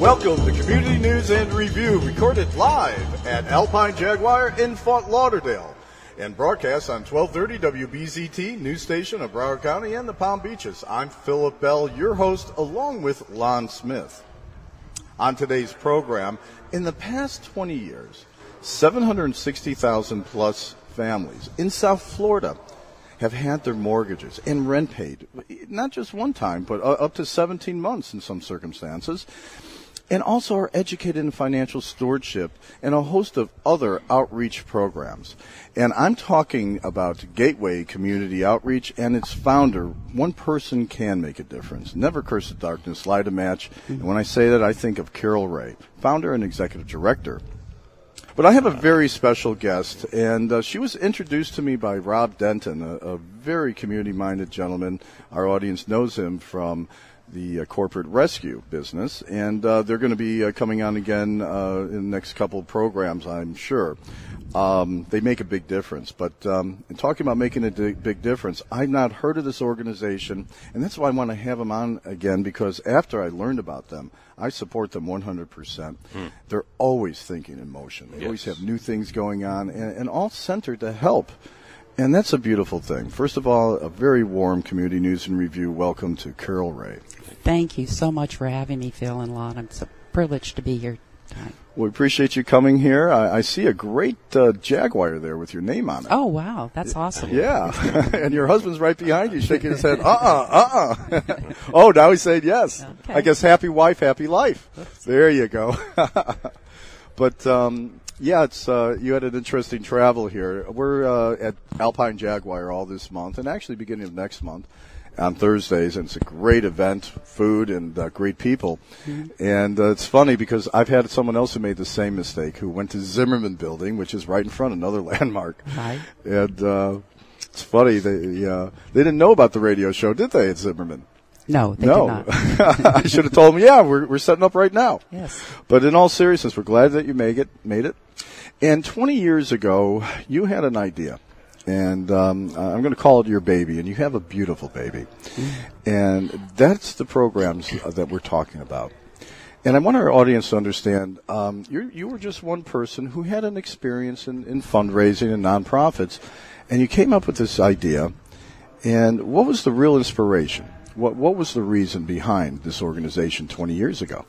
Welcome to Community News and Review, recorded live at Alpine Jaguar in Fort Lauderdale and broadcast on 1230 WBZT, news station of Broward County and the Palm Beaches. I'm Philip Bell, your host, along with Lon Smith. On today's program, in the past 20 years, 760,000 plus families in South Florida have had their mortgages and rent paid, not just one time, but up to 17 months in some circumstances, and also are educated in financial stewardship and a host of other outreach programs. And I'm talking about Gateway Community Outreach and its founder. One person can make a difference. Never curse the darkness, light a match. And when I say that, I think of Carol Ray, founder and executive director. But I have a very special guest, and she was introduced to me by Rob Denton, a very community-minded gentleman. Our audience knows him from the corporate rescue business, and they're going to be coming on again in the next couple of programs, I'm sure. They make a big difference. But in talking about making a big difference, I've not heard of this organization, and that's why I want to have them on again, because after I learned about them, I support them 100%. They're always thinking in motion. They always have new things going on, and all centered to help. And that's a beautiful thing. First of all, a very warm Community News and Review welcome to Carol Ray. Thank you so much for having me, Phil and Lon. It's a privilege to be here tonight. We appreciate you coming here. I see a great Jaguar there with your name on it. Oh, wow. That's awesome. Yeah. And your husband's right behind you shaking his head. Oh, now he's saying yes. Okay. I guess happy wife, happy life. Oops. There you go. But, yeah, it's you had an interesting travel here. We're at Alpine Jaguar all this month, and actually beginning of next month on Thursdays, and it's a great event, food and great people. And it's funny because I've had someone else who made the same mistake, who went to Zimmerman Building, which is right in front, another landmark. Right. And it's funny, they didn't know about the radio show, did they, at Zimmerman? No, they did not. I should have told them, yeah, we're setting up right now. Yes. But in all seriousness, we're glad that you made it. And 20 years ago, you had an idea. And I'm going to call it your baby, and you have a beautiful baby. And that's the programs that we're talking about. And I want our audience to understand, you were just one person who had an experience in fundraising and nonprofits, and you came up with this idea. And what was the real inspiration? What was the reason behind this organization 20 years ago?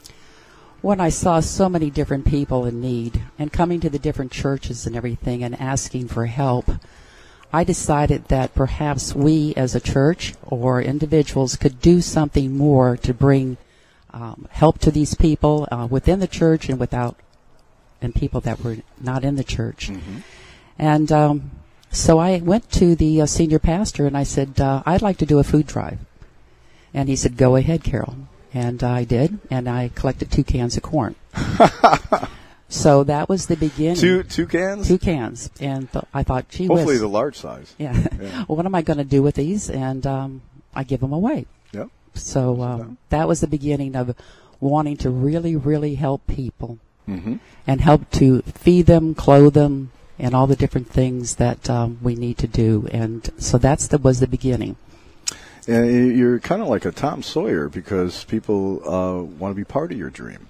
When I saw so many different people in need and coming to the different churches and everything and asking for help, I decided that perhaps we as a church or individuals could do something more to bring help to these people within the church and people that were not in the church. And so I went to the senior pastor and I said, I'd like to do a food drive. And he said, go ahead, Carol. And I did, and I collected 2 cans of corn. So that was the beginning. Two cans? 2 cans. And I thought, gee whiz. Hopefully whiz. the large size. Yeah. Well, what am I going to do with these? And I give them away. Yep. So that was the beginning of wanting to really, really help people and help to feed them, clothe them, and all the different things that we need to do. And so was the beginning. And you're kind of like a Tom Sawyer because people want to be part of your dream.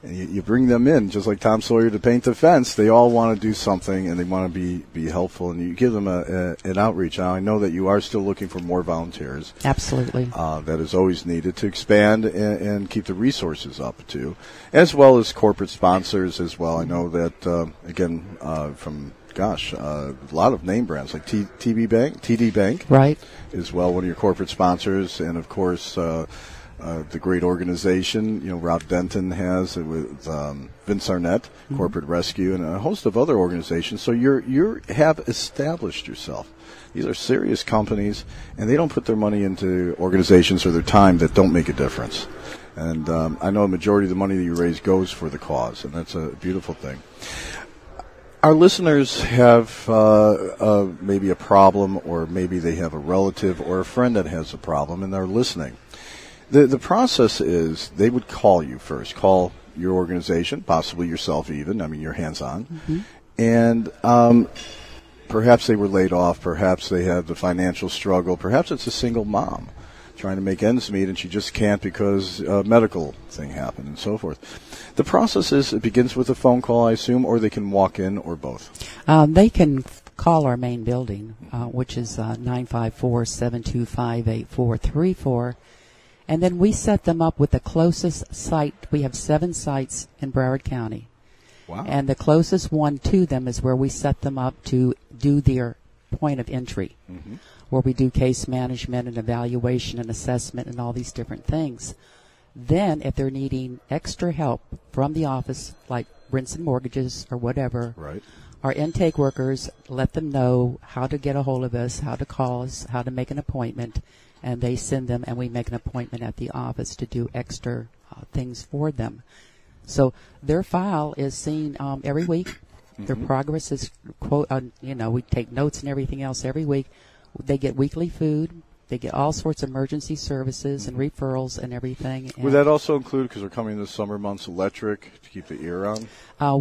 And you bring them in, just like Tom Sawyer to paint the fence. They all want to do something, and they want to be helpful, and you give them an outreach. Now, I know that you are still looking for more volunteers. Absolutely. That is always needed to expand and keep the resources up, too, as well as corporate sponsors as well. I know that, again, from a lot of name brands like TD Bank, right, as well, one of your corporate sponsors, and of course the great organization, Rob Denton has with Vince Arnett, Corporate Rescue, and a host of other organizations. So you have established yourself. These are serious companies, and they don't put their money into organizations or their time that don't make a difference. And I know a majority of the money that you raise goes for the cause, and that's a beautiful thing. Our listeners have maybe a problem, or maybe they have a relative or a friend that has a problem, and they're listening. The process is they would call you first, call your organization, possibly yourself even. I mean, you're hands-on. And perhaps they were laid off. Perhaps they had the financial struggle. Perhaps it's a single mom trying to make ends meet, and she just can't because a medical thing happened and so forth. The process is, it begins with a phone call, I assume, or they can walk in, or both. They can call our main building, which is 954-725-8434, and then we set them up with the closest site. We have 7 sites in Broward County. Wow. And the closest one to them is where we set them up to do their point of entry, where we do case management and evaluation and assessment and all these different things. Then, if they're needing extra help from the office, like rents and mortgages or whatever, Right. our intake workers let them know how to get a hold of us, how to call us, how to make an appointment, and they send them, and we make an appointment at the office to do extra things for them. So their file is seen every week. Their progress is, we take notes and everything else every week. They get weekly food. They get all sorts of emergency services and referrals and everything. Would that also include, because we're coming this summer months, electric to keep the ear on?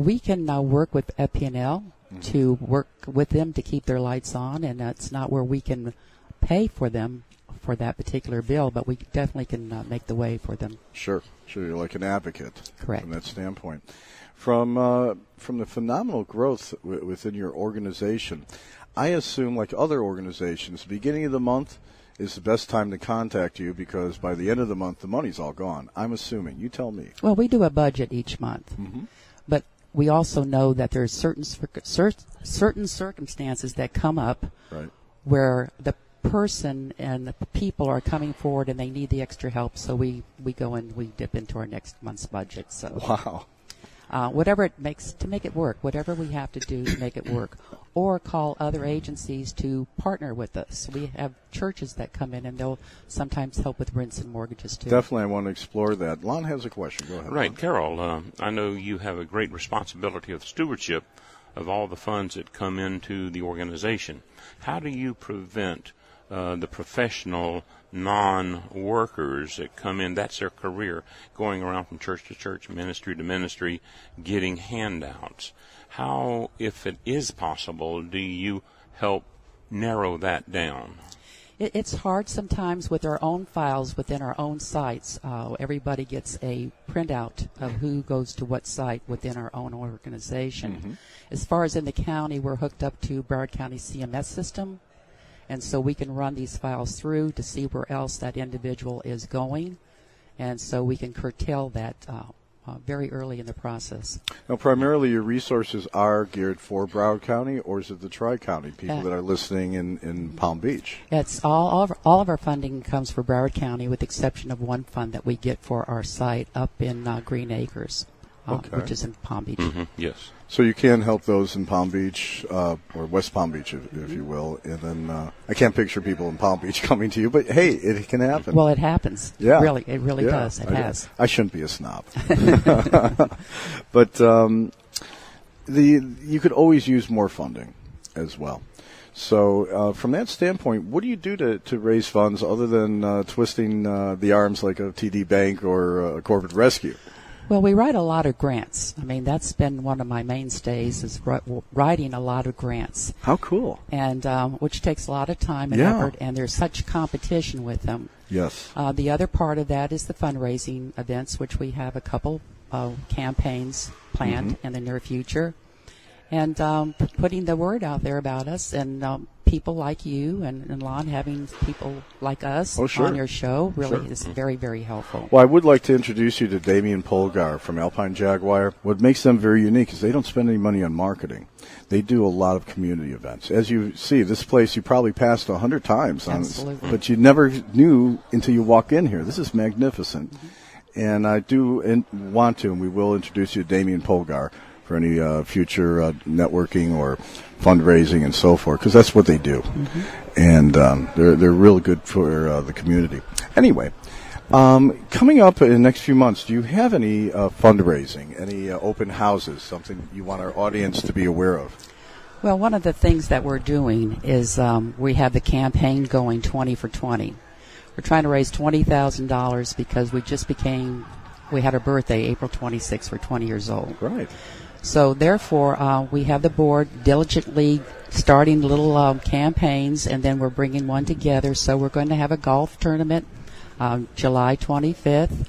We can work with FP&L to work with them to keep their lights on, and it's not where we can pay for them for that particular bill, but we definitely can make the way for them. Sure, you're like an advocate. Correct. From that standpoint. From the phenomenal growth within your organization, I assume, like other organizations, the beginning of the month is the best time to contact you because by the end of the month, the money's all gone. I'm assuming. You tell me. Well, we do a budget each month, but we also know that there's certain circumstances that come up where the person and the people are coming forward and they need the extra help, so we go and we dip into our next month's budget. So wow. Whatever it makes to make it work, whatever we have to do to make it work, or call other agencies to partner with us. We have churches that come in and they'll sometimes help with rents and mortgages too. Definitely, I want to explore that. Lon has a question. Go ahead. Right, Lon. Carol, I know you have a great responsibility of stewardship of all the funds that come into the organization. How do you prevent the professional non-workers that come in, that's their career, going around from church to church, ministry to ministry, getting handouts? How, if it is possible, do you help narrow that down? It's hard sometimes with our own files within our own sites. Everybody gets a printout of who goes to what site within our own organization. As far as in the county, we're hooked up to Broward County CMS system. And so we can run these files through to see where else that individual is going. And so we can curtail that very early in the process. Now, primarily your resources are geared for Broward County, or is it the Tri-County people that are listening in Palm Beach? It's all of our funding comes for Broward County, with the exception of one fund that we get for our site up in Green Acres, which is in Palm Beach. Yes. So you can help those in Palm Beach, or West Palm Beach, if you will. And then I can't picture people in Palm Beach coming to you, but hey, it can happen. Well, it happens. Yeah. It really does. It has. I shouldn't be a snob. But you could always use more funding as well. So from that standpoint, what do you do to raise funds other than twisting the arms like a TD Bank or a corporate rescue? Well, we write a lot of grants. I mean, that's been one of my mainstays, is writing a lot of grants. How cool. And which takes a lot of time and effort, and there's such competition with them. Yes. The other part of that is the fundraising events, which we have a couple of campaigns planned in the near future. And putting the word out there about us, and people like you and Lon having people like us on your show really is very, very helpful. Well, I would like to introduce you to Damian Polgar from Alpine Jaguar. What makes them very unique is they don't spend any money on marketing. They do a lot of community events. As you see, this place you probably passed 100 times, but you never knew until you walk in here. This is magnificent. And I do want to, and we will introduce you to Damian Polgar for any future networking or fundraising and so forth, because that's what they do. And they're real good for the community. Anyway, coming up in the next few months, do you have any fundraising, any open houses, something you want our audience to be aware of? Well, one of the things that we're doing is we have the campaign going 20 for 20. We're trying to raise $20,000 because we had our birthday April 26th. We're 20 years old. Right. So therefore, we have the board diligently starting little campaigns, and then we're bringing one together. So we're going to have a golf tournament July 25th,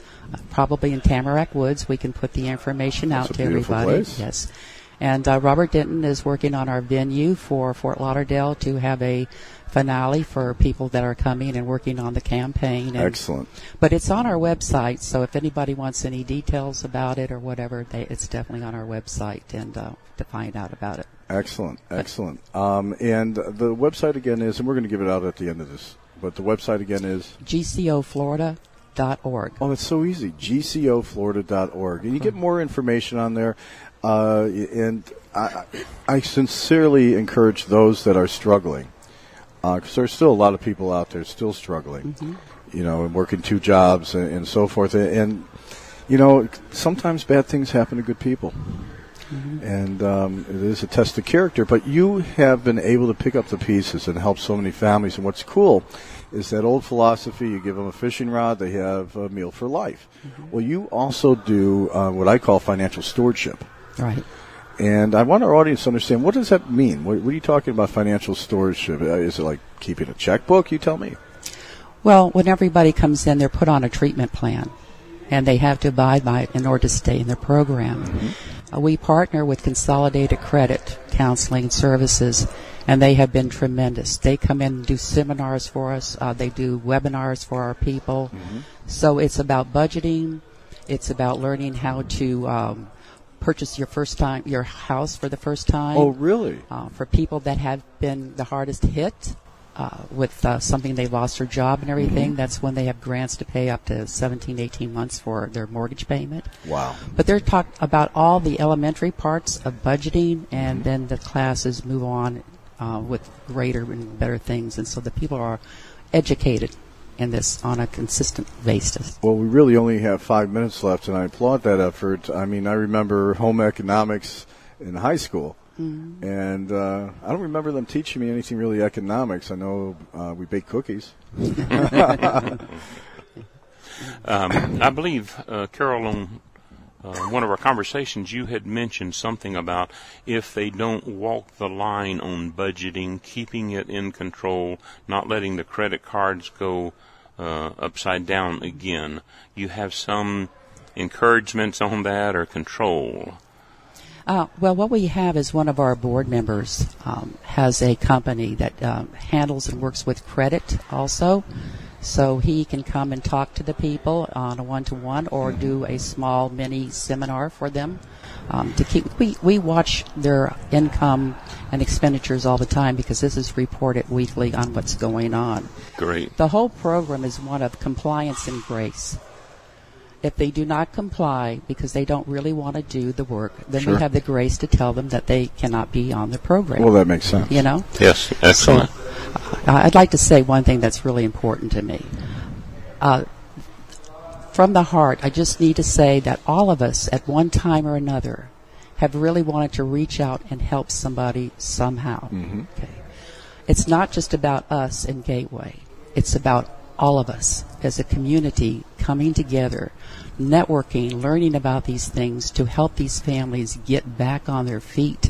probably in Tamarack Woods. We can put the information out to everybody. Place. Yes. And Robert Denton is working on our venue for Fort Lauderdale to have a finale for people that are coming and working on the campaign. Excellent. But it's on our website, so if anybody wants any details about it or whatever, it's definitely on our website and to find out about it. Excellent. And the website again is, and we're going to give it out at the end of this, but the website again is? GCOFlorida.org. Oh, it's so easy, GCOFlorida.org. And you get more information on there. And I sincerely encourage those that are struggling, because there's still a lot of people out there still struggling, and working 2 jobs and so forth. And, sometimes bad things happen to good people. And it is a test of character. But you have been able to pick up the pieces and help so many families. And what's cool is that old philosophy, you give them a fishing rod, they have a meal for life. Well, you also do what I call financial stewardship. Right. And I want our audience to understand, what does that mean? What are you talking about financial stewardship? Is it like keeping a checkbook? You tell me. Well, when everybody comes in, they're put on a treatment plan, and they have to abide by it in order to stay in their program. We partner with Consolidated Credit Counseling Services, and they have been tremendous. They come in and do seminars for us. They do webinars for our people. So it's about budgeting. It's about learning how to purchase your house for the first time. Oh, really? For people that have been the hardest hit with something, they lost their job and everything, that's when they have grants to pay up to 17, 18 months for their mortgage payment. Wow. But they're talking about all the elementary parts of budgeting, and then the classes move on with greater and better things. And so the people are educated in this on a consistent basis. Well, we really only have 5 minutes left, and I applaud that effort. I mean, I remember home economics in high school, and I don't remember them teaching me anything really economics. I know we bake cookies. I believe, Carol, on one of our conversations, you had mentioned something about if they don't walk the line on budgeting, keeping it in control, not letting the credit cards go upside down again. You have some encouragements on that or control? Well, what we have is one of our board members has a company that handles and works with credit also. So he can come and talk to the people on a one-to-one or do a small mini seminar for them. We watch their income and expenditures all the time because this is reported weekly on what's going on. Great. The whole program is one of compliance and grace. If they do not comply because they don't really want to do the work, then we have the grace to tell them that they cannot be on the program. Well, that makes sense. You know? Yes, excellent. So, I'd like to say one thing that's really important to me. From the heart, I just need to say that all of us at one time or another have really wanted to reach out and help somebody somehow. Okay. It's not just about us in Gateway. It's about all of us as a community coming together, networking, learning about these things to help these families get back on their feet,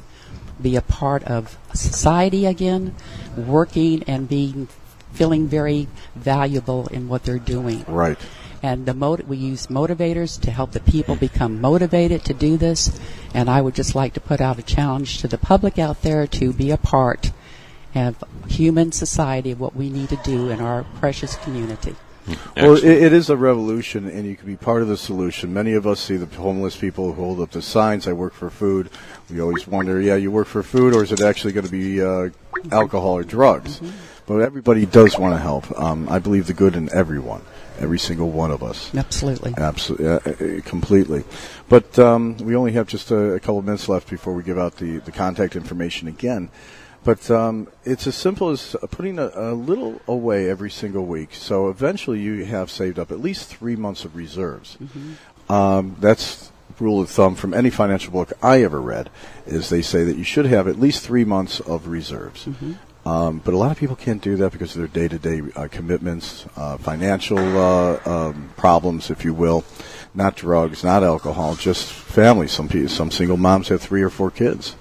be a part of society again, working and feeling very valuable in what they're doing. Right. And we use motivators to help the people become motivated to do this. And I would just like to put out a challenge to the public out there to be a part of human society, of what we need to do in our precious community. Well, it is a revolution, and you can be part of the solution. Many of us see the homeless people who hold up the signs, I work for food. We always wonder, you work for food, or is it actually going to be alcohol or drugs? But everybody does want to help. I believe the good in everyone, every single one of us. Absolutely. Absolutely, completely. But we only have just a couple of minutes left before we give out the contact information again. But it's as simple as putting a little away every single week. So eventually you have saved up at least 3 months of reserves. That's rule of thumb from any financial book I ever read, is they say that you should have at least 3 months of reserves. But a lot of people can't do that because of their day-to-day commitments, financial problems, if you will. Not drugs, not alcohol, just family. Some single moms have 3 or 4 kids.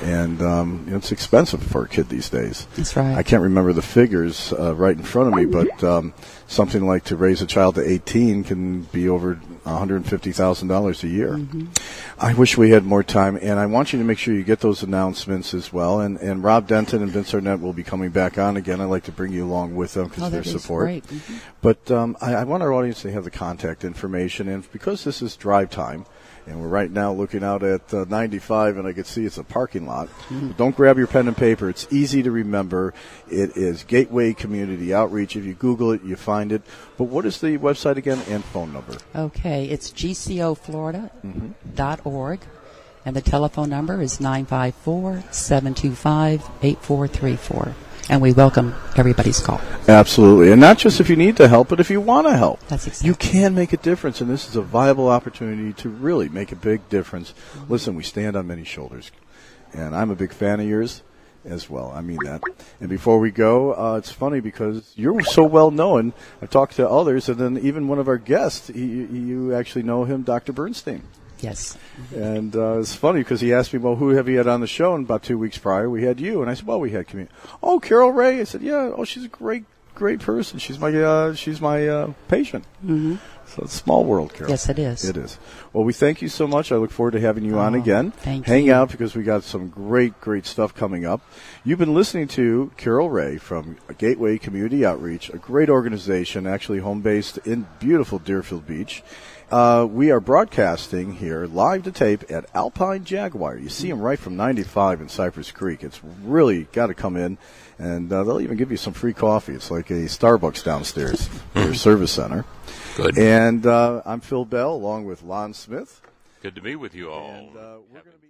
And it's expensive for a kid these days. That's right. I can't remember the figures right in front of me, but something like to raise a child to 18 can be over $150,000 a year. Mm-hmm. I wish we had more time, and I want you to make sure you get those announcements as well. And Rob Denton and Vince Arnett will be coming back on again. I'd like to bring you along with them because of their support. Great. Mm-hmm. But I want our audience to have the contact information, and because this is drive time, and we're right now looking out at 95, and I can see it's a parking lot. Mm-hmm. Don't grab your pen and paper. It's easy to remember. It is Gateway Community Outreach. If you Google it, you find it. But what is the website again and phone number? Okay, it's gcoflorida.org, and the telephone number is 954-725-8434. And we welcome everybody's call. Absolutely. And not just if you need to help, but if you want to help. That's exactly. You can make a difference, and this is a viable opportunity to really make a big difference. Mm-hmm. Listen, we stand on many shoulders, and I'm a big fan of yours as well. I mean that. And before we go, it's funny because you're so well known. I've talked to others, and then even one of our guests, you actually know him, Dr. Bernstein. Yes. And it's funny because he asked me, well, who have you had on the show? And about 2 weeks prior, we had you. And I said, well, we had community. Oh, Carol Ray. I said, yeah. Oh, she's a great person. She's my patient. Mm-hmm. So it's a small world, Carol. Yes, it is. It is. Well, we thank you so much. I look forward to having you on again. Hang out because we got some great stuff coming up. You've been listening to Carol Ray from Gateway Community Outreach, a great organization, actually home-based in beautiful Deerfield Beach. We are broadcasting here live to tape at Alpine Jaguar. You see them right from 95 in Cypress Creek. It's really got to come in, and they'll even give you some free coffee. It's like a Starbucks downstairs, their service center. Good. And I'm Phil Bell, along with Lon Smith. Good to be with you all. And we're going to be